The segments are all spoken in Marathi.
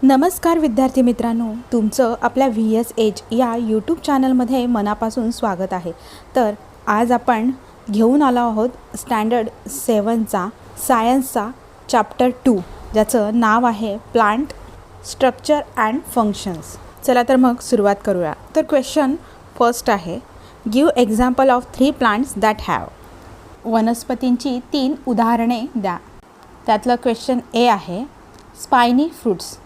नमस्कार विद्यार्थी मित्रांनो, तुमचं आपल्या VS एज या यूट्यूब चॅनलमध्ये मनापासून स्वागत आहे। तर आज आपण घेऊन आलो आहोत स्टँडर्ड 7चा सायन्सचा चॅप्टर 2, ज्याचं नाव आहे प्लांट स्ट्रक्चर अँड फंक्शन्स। चला तर मग सुरुवात करूया। तर क्वेश्चन फर्स्ट आहे, give example of 3 plants that have. वनस्पतींची 3 उदाहरणे द्या। त्यातलं क्वेश्चन ए आहे, स्पायनी फ्रूट्स,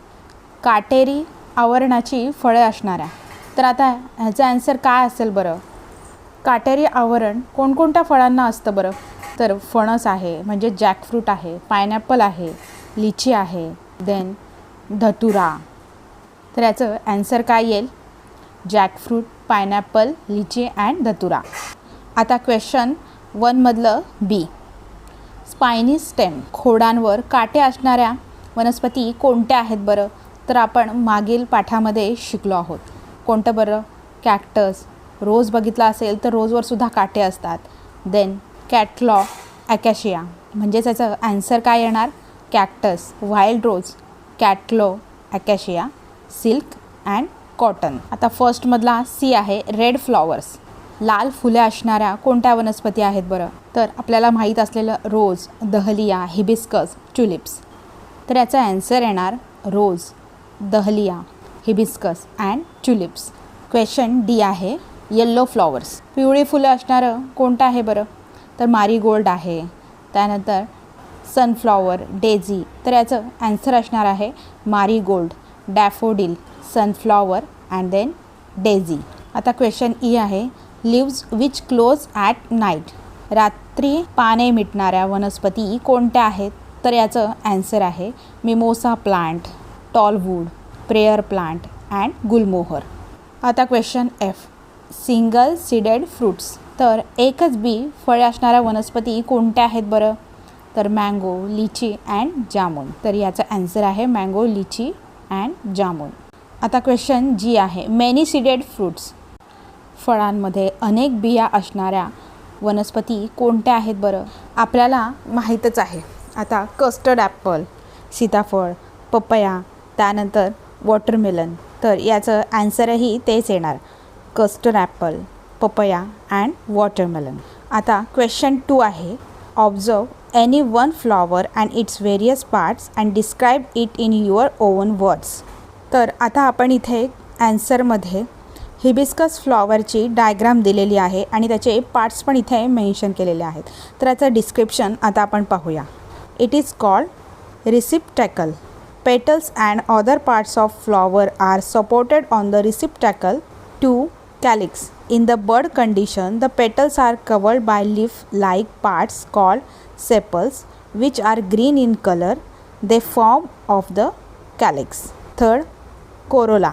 काटेरी आवरणाची फळे असणाऱ्या। तर आता ह्याचा आन्सर काय असेल बरं? काटेरी आवरण कोणकोणत्या फळांना असतं बरं? तर फणस आहे, म्हणजे जॅकफ्रूट आहे, पायनॅपल आहे, लिची आहे, देन धतुरा। तर याचं आन्सर काय येईल? जॅकफ्रूट, पायनॅपल, लिची अँड धतुरा। आता क्वेश्चन 1 मधलं बी, स्पायनी स्टेम, खोडांवर काटे असणाऱ्या वनस्पती कोणत्या आहेत बरं? तर आपण मागील पाठामध्ये शिकलो आहोत। कोणतं बरं? कॅक्टस, रोज बघितला असेल तर रोजवर सुद्धा काटे असतात। देन कॅटलॉ ॲकॅशिया, म्हणजेच याचं आन्सर काय येणार? कॅक्टस, वाईल्ड रोज, कॅटलो ॲकॅशिया, सिल्क अँड कॉटन। आता फर्स्टमधला सी आहे, रेड फ्लॉवर्स, लाल फुले असणाऱ्या कोणत्या वनस्पती आहेत बरं? तर आपल्याला माहीत असलेलं रोज, दहलिया, हिबिस्कस, ट्युलिप्स। तर याचा आन्सर येणार rose, dahlia, hibiscus and tulips. Question D आहे, येल्लो फ्लॉवर्स, पिवळी फुलं असणारं कोणतं आहे बरं? तर मारीगोल्ड आहे, त्यानंतर सनफ्लॉवर, डेझी। तर याचं आन्सर असणार आहे marigold, daffodil, sunflower and then daisy. आता क्वेश्चन ई आहे, leaves which close at night, रात्री पाने मिटणाऱ्या वनस्पती कोणत्या आहेत? तर याचं आन्सर आहे mimosa plant, tallwood, prayer plant and gulmohar. आता question F, single seeded fruits, तर एकच बी फळे असणाऱ्या वनस्पती कोणत्या आहेत बरं? तर मँगो, लिची अँड जामून। तर याचा आन्सर आहे मँगो, लिची अँड जामून। आता क्वेश्चन जी आहे, मेनी सीडेड फ्रूट्स, फळांमध्ये अनेक बिया असणाऱ्या वनस्पती कोणत्या आहेत बरं? आपल्याला माहीतच आहे। आता कस्टर्ड ॲपल, सीताफळ, पपया, त्यानंतर वॉटरमेलन। तर याचं आन्सरही तेच येणार, custard Apple, papaya and watermelon. आता क्वेश्चन 2 आहे, observe any one flower and it's various parts and describe it in your own words. तर आता आपण इथे आन्सरमध्ये हिबिस्कस फ्लॉवरची डायग्राम दिलेली आहे आणि त्याचे पार्ट्स पण इथे मेन्शन केलेले आहेत। तर याचं डिस्क्रिप्शन आता आपण पाहूया। It is called receptacle, petals and other parts of flower are supported on the receptacle to calyx. In the bud condition, the petals are covered by leaf-like parts called sepals, which are green in color. They form of the calyx. Third, corolla.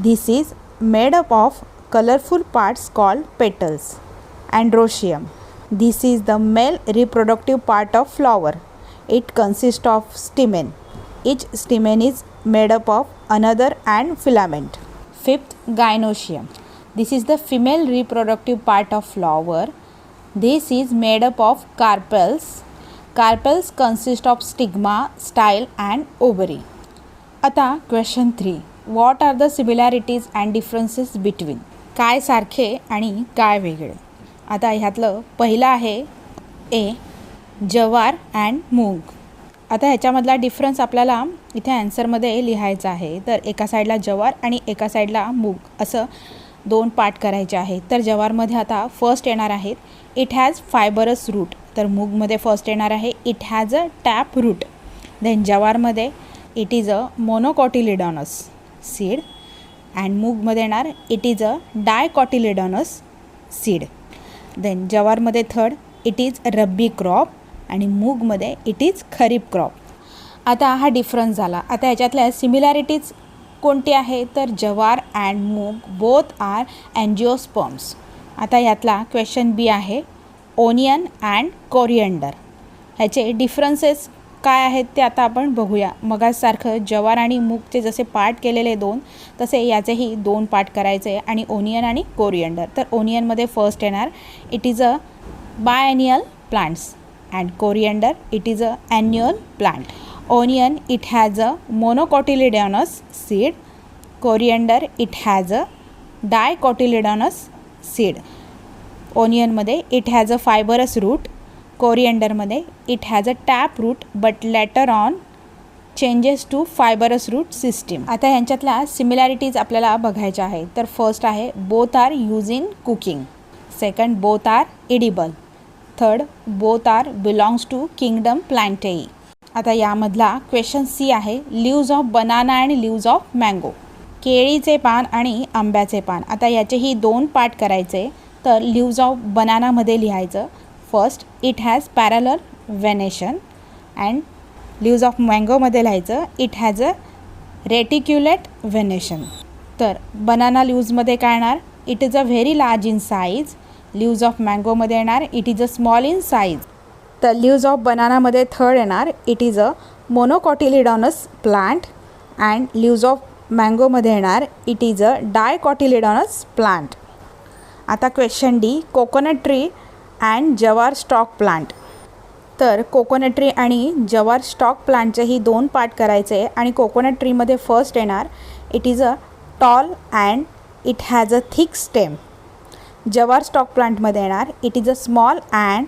This is made up of colorful parts called petals. Androecium. This is the male reproductive part of flower. It consists of stamen. Each stamen is made up of another and filament. Fifth, gynoecium. This is the female reproductive part of flower. This is made up of carpels. Carpels consist of stigma, style and ovary. आता question 3, what are the similarities and differences between? काय सारखे आणि काय वेगळे? आता ह्यातलं पहिलं आहे ए, जवार अँड मूग। आता ह्याच्यामधला डिफरन्स आपल्याला इथे आन्सरमध्ये लिहायचा आहे। तर एका साईडला जवार आणि एका साईडला मूग, असं 2 पार्ट करायचे आहेत। तर जवारमध्ये आता फर्स्ट येणार आहेत, इट हॅज फायबरस रूट। तर मूगमध्ये फर्स्ट येणार आहे, it has a tap root. Then जवारमध्ये it is a monocotyledonous seed and मूगमध्ये येणार it is a dicotyledonous seed. Then जवारमध्ये third, it is rabi crop आणि मूगमध्ये इट इज खरीप क्रॉप। आता हा डिफरन्स झाला। आता ह्याच्यातल्या सिमिलॅरिटीज कोणती आहे? तर जवार अँड मूग बोथ आर अँजिओस्पर्म्स। आता यातला क्वेश्चन बी आहे, ओनियन अँड कोरिएंडर, ह्याचे डिफरन्सेस काय आहेत ते आता आपण बघूया। मगासारखं जवार आणि मूगचे जसे पार्ट केलेले 2, तसे याचेही 2 पार्ट करायचे आणि ओनियन आणि कोरिएंडर। तर ओनियनमध्ये फर्स्ट येणार, it is a biannual plants and coriander, it is a annual plant. Onion, it has a monocotyledonous seed. Coriander, it has a dicotyledonous seed. Onion मध्ये it has a fibrous root. Coriander मध्ये it has a tap root but later on changes to fibrous root system. आता यांच्यातल्या सिमिलॅरिटीज आपल्याला बघायच्या आहे. तर फर्स्ट आहे both are used in cooking. Second, both are edible. Third, both are belongs to kingdom Plantae. आता यामधला क्वेश्चन सी आहे leaves of banana and leaves of mango. केळीचे पान आणि आंब्याचे पान. आता याचेही दोन पार्ट करायचे. तर लीव्ज ऑफ बनानामध्ये लिहायचं first it has parallel venation and leaves of मँगोमध्ये लिहायचं it has a reticulate venation. तर बनाना लीव्जमध्ये काय येणार it is a very large in size. Leaves of मँगोमध्ये येणार it is a small in size. तर लीव्ज ऑफ बनानामध्ये थर्ड येणार it is a monocotyledonous plant and leaves of मँगोमध्ये येणार it is a dicotyledonous plant. आता question D coconut tree and jowar stock plant. तर कोकोनट ट्री आणि जवार स्टॉक प्लांटचेही दोन पार्ट करायचे आणि कोकोनट ट्रीमध्ये फर्स्ट येणार it is a tall and it has a thick stem. Jowar stalk प्लांटमध्ये येणार it is a small and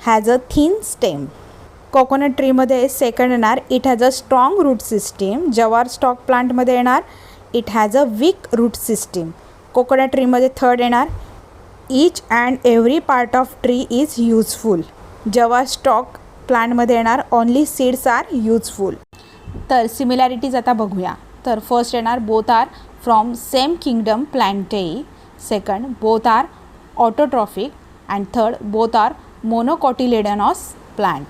has a thin stem. Coconut ट्रीमध्ये सेकंड येणार it has a strong root system. Jowar stalk प्लांटमध्ये येणार it has a weak root system. Coconut ट्रीमध्ये थर्ड येणार each and every part of tree is useful. Jowar stalk प्लांटमध्ये येणार ओनली सीड्स आर यूजफुल. तर सिमिलॅरिटीज आता बघूया. तर फर्स्ट येणार both are from same kingdom plantae. Second both are autotrophic and third both are monocotyledonous plant.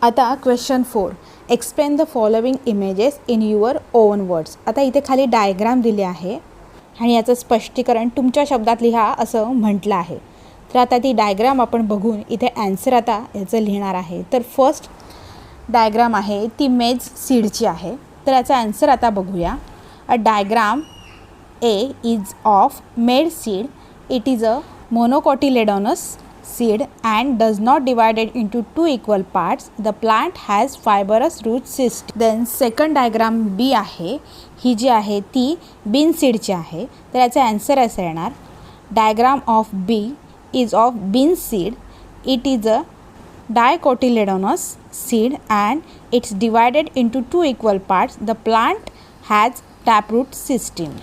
आता question 4 explain the following images in your own words. आता इथे खाली डायग्राम दिले आहे आणि याचं स्पष्टीकरण तुमच्या शब्दात लिहा असं म्हटलं आहे. तर आता ती डायग्राम आपण बघून इथे ॲन्सर आता याचं लिहिणार आहे. तर फर्स्ट डायग्राम आहे ती मेज सीडची आहे. तर याचा ॲन्सर आता बघूया. A diagram A is of maize seed. It is a monocotyledonous seed and does not divided into two equal parts. The plant has fibrous root system. Then second diagram B आहे ही जी आहे ती बीन सीडची आहे. तर याचा आन्सर असं येणार diagram of B is of bean seed. It is a dicotyledonous seed and it's divided into two equal parts. The plant has taproot system.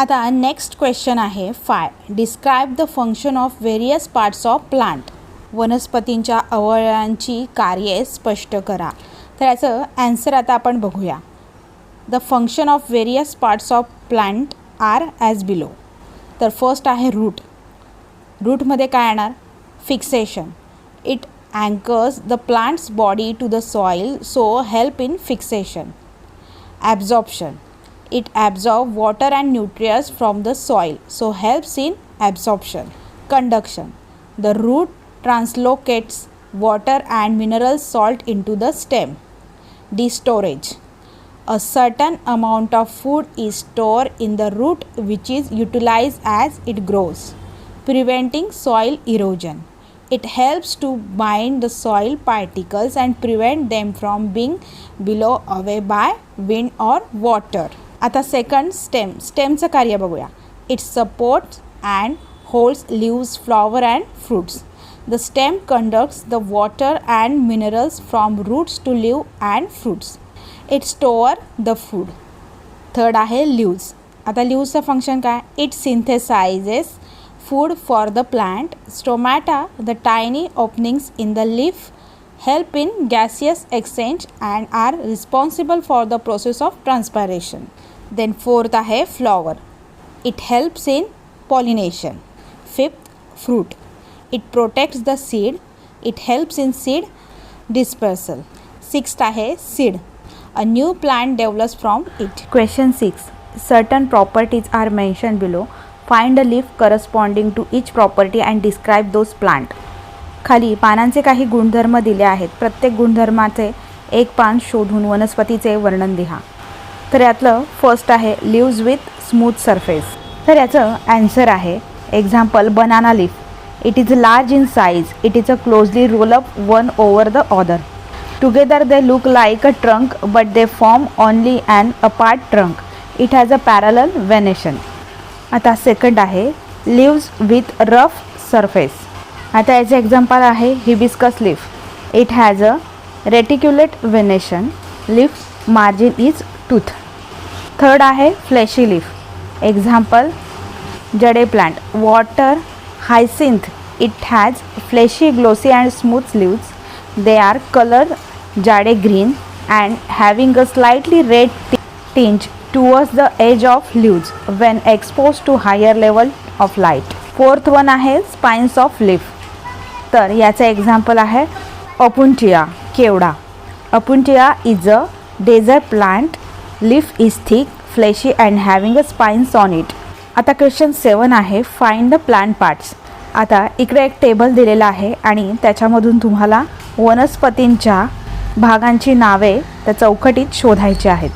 आता नेक्स्ट क्वेश्चन आहे 5 describe the function of various parts of plant. वनस्पतींच्या अवयवांची कार्ये स्पष्ट करा. तर याचं ॲन्सर आता आपण बघूया. The function of various parts of plant are as below. तर फर्स्ट आहे रूट. रूटमध्ये काय येणार fixation. It anchors the plant's body to the soil so help in fixation. Absorption it absorbs water and nutrients from the soil so helps in absorption. Conduction, the root translocates water and mineral salt into the stem. Destorage, a certain amount of food is stored in the root which is utilized as it grows, preventing soil erosion. It helps to bind the soil particles and prevent them from being blown away by wind or water. आता सेकंड स्टेमचं कार्य बघूया. It supports and holds leaves flower and fruits. The stem conducts the water and minerals from roots to leave and fruits. It store the food. Third आहे लीव्स. आता लीव्सचं फंक्शन काय it synthesises food for the plant. Stomata the tiny openings in the leaf help in gaseous exchange and are responsible for the process of transpiration. Then fourth आहे flower. It helps in pollination. Fifth, fruit. It protects the seed. It helps in seed dispersal. Sixth आहे seed. A new plant develops from it. Question 6. Certain properties are mentioned below. Find a leaf corresponding to each property and describe those plant. खाली पानांचे काही गुणधर्म दिले आहेत. प्रत्येक गुणधर्माचे एक पान शोधून वनस्पतीचे वर्णन लिहा. तर यातलं फर्स्ट आहे लीव्ज विथ स्मूथ सरफेस. तर याचं ॲन्सर आहे example banana leaf. It is large in size. It is a closely roll up one over the other. Together they look like a trunk, but they form only an apart trunk. It has a parallel venation. आता सेकंड आहे leaves with rough surface. आता याचे एक्झाम्पल आहे hibiscus leaf. It has a reticulate venation. Leaf margin is tooth. Third आहे fleshy leaf. Example jade plant. Water hyacinth. It has fleshy, glossy and smooth leaves. They are colored jade green and having a slightly red tinge towards the edge of leaves when exposed to higher level of light. Fourth one आहे spines of leaf. तर याचा एक्झाम्पल आहे opuntia केवडा. Opuntia is a desert plant. Leaf is thick, fleshy and having a spines on it. आता क्वेश्चन 7 आहे फाइंड द प्लांट पार्ट्स. आता इकडे एक टेबल दिलेला आहे आणि त्याच्यामधून तुम्हाला वनस्पतींच्या भागांची नावे त्या चौकटीत शोधायची आहेत.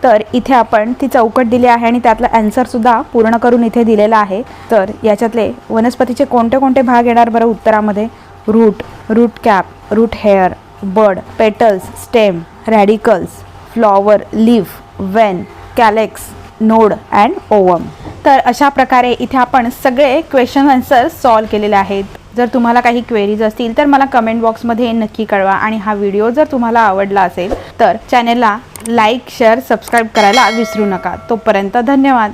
तर इथे आपण ती चौकट दिली आहे आणि त्यातला आन्सरसुद्धा पूर्ण करून इथे दिलेला आहे. तर याच्यातले वनस्पतीचे कोणते कोणते भाग येणार बरं उत्तरामध्ये? Root, root cap, root hair, bud, petals, stem, radicles, flower, leaf, vein, calyx, node and ovum. तर अशा प्रकारे इथे आपण सगळे क्वेश्चन आन्सर सॉल्व केलेले आहेत. जर तुम्हाला काही क्वेरीज असतील तर मला कमेंट बॉक्समध्ये नक्की कळवा आणि हा व्हिडिओ जर तुम्हाला आवडला असेल तर चॅनेलला लाईक, शेअर, सबस्क्राईब करायला विसरू नका. तोपर्यंत धन्यवाद.